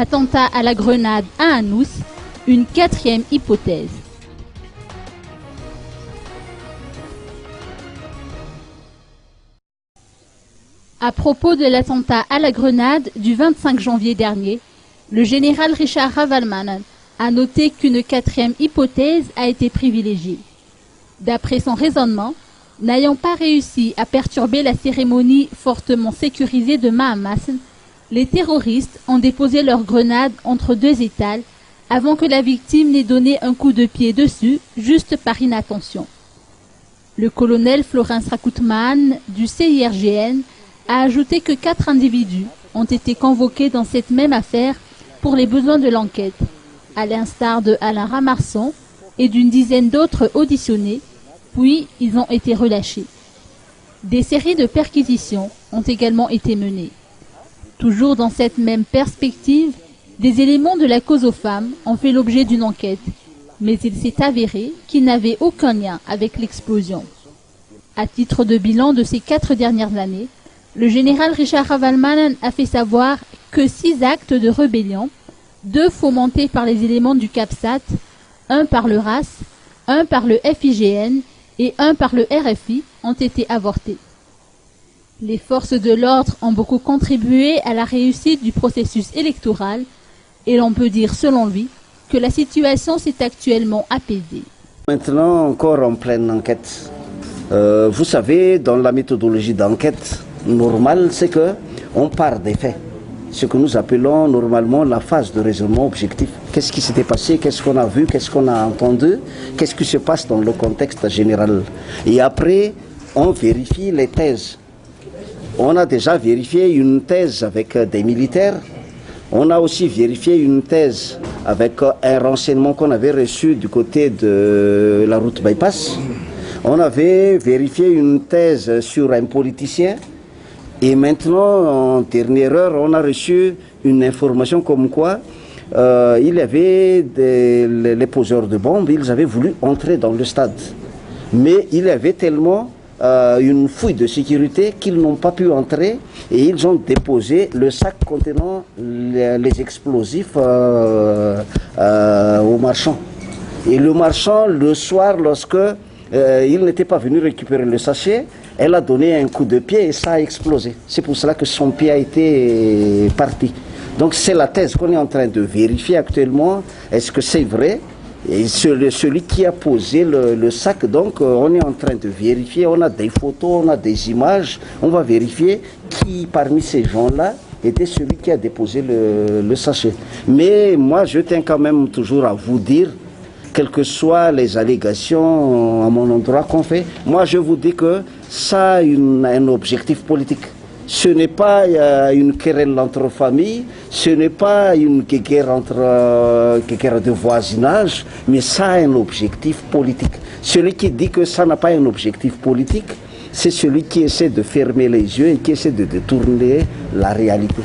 Attentat à la grenade à Hanous, une quatrième hypothèse. À propos de l'attentat à la grenade du 25 janvier dernier, le général Richard Ravalmanen a noté qu'une quatrième hypothèse a été privilégiée. D'après son raisonnement, n'ayant pas réussi à perturber la cérémonie fortement sécurisée de Mahamasl, les terroristes ont déposé leurs grenades entre deux étals avant que la victime n'ait donné un coup de pied dessus, juste par inattention. Le colonel Florence Rakoutman du CIRGN a ajouté que 4 individus ont été convoqués dans cette même affaire pour les besoins de l'enquête, à l'instar de Alain Ramarson et d'une dizaine d'autres auditionnés, puis ils ont été relâchés. Des séries de perquisitions ont également été menées. Toujours dans cette même perspective, des éléments de la cause aux femmes ont fait l'objet d'une enquête, mais il s'est avéré qu'ils n'avaient aucun lien avec l'explosion. À titre de bilan de ces 4 dernières années, le général Richard Ravalmanen a fait savoir que 6 actes de rébellion, 2 fomentés par les éléments du CAPSAT, 1 par le RAS, 1 par le FIGN et 1 par le RFI, ont été avortés. Les forces de l'ordre ont beaucoup contribué à la réussite du processus électoral et l'on peut dire, selon lui, que la situation s'est actuellement apaisée. Maintenant, encore en pleine enquête. Vous savez, dans la méthodologie d'enquête normale, c'est qu'on part des faits. Ce que nous appelons normalement la phase de raisonnement objectif. Qu'est-ce qui s'était passé, qu'est-ce qu'on a vu, qu'est-ce qu'on a entendu, qu'est-ce qui se passe dans le contexte général. Et après, on vérifie les thèses. On a déjà vérifié une thèse avec des militaires. On a aussi vérifié une thèse avec un renseignement qu'on avait reçu du côté de la route bypass. On avait vérifié une thèse sur un politicien. Et maintenant, en dernière heure, on a reçu une information comme quoi il y avait les poseurs de bombes, ils avaient voulu entrer dans le stade. Mais il y avait tellement une fouille de sécurité qu'ils n'ont pas pu entrer et ils ont déposé le sac contenant les explosifs au marchand. Et le marchand, le soir, lorsque il n'était pas venu récupérer le sachet, elle a donné un coup de pied et ça a explosé. C'est pour cela que son pied a été parti. Donc c'est la thèse qu'on est en train de vérifier actuellement. Est-ce que c'est vrai? Et celui qui a posé le sac, donc on est en train de vérifier. On a des photos, on a des images. On va vérifier qui parmi ces gens-là était celui qui a déposé le sachet. Mais moi je tiens quand même toujours à vous dire, quelles que soient les allégations à mon endroit qu'on fait, moi je vous dis que ça a un objectif politique. Ce n'est pas une querelle entre familles, ce n'est pas une guerre de voisinage, mais ça a un objectif politique. Celui qui dit que ça n'a pas un objectif politique, c'est celui qui essaie de fermer les yeux et qui essaie de détourner la réalité.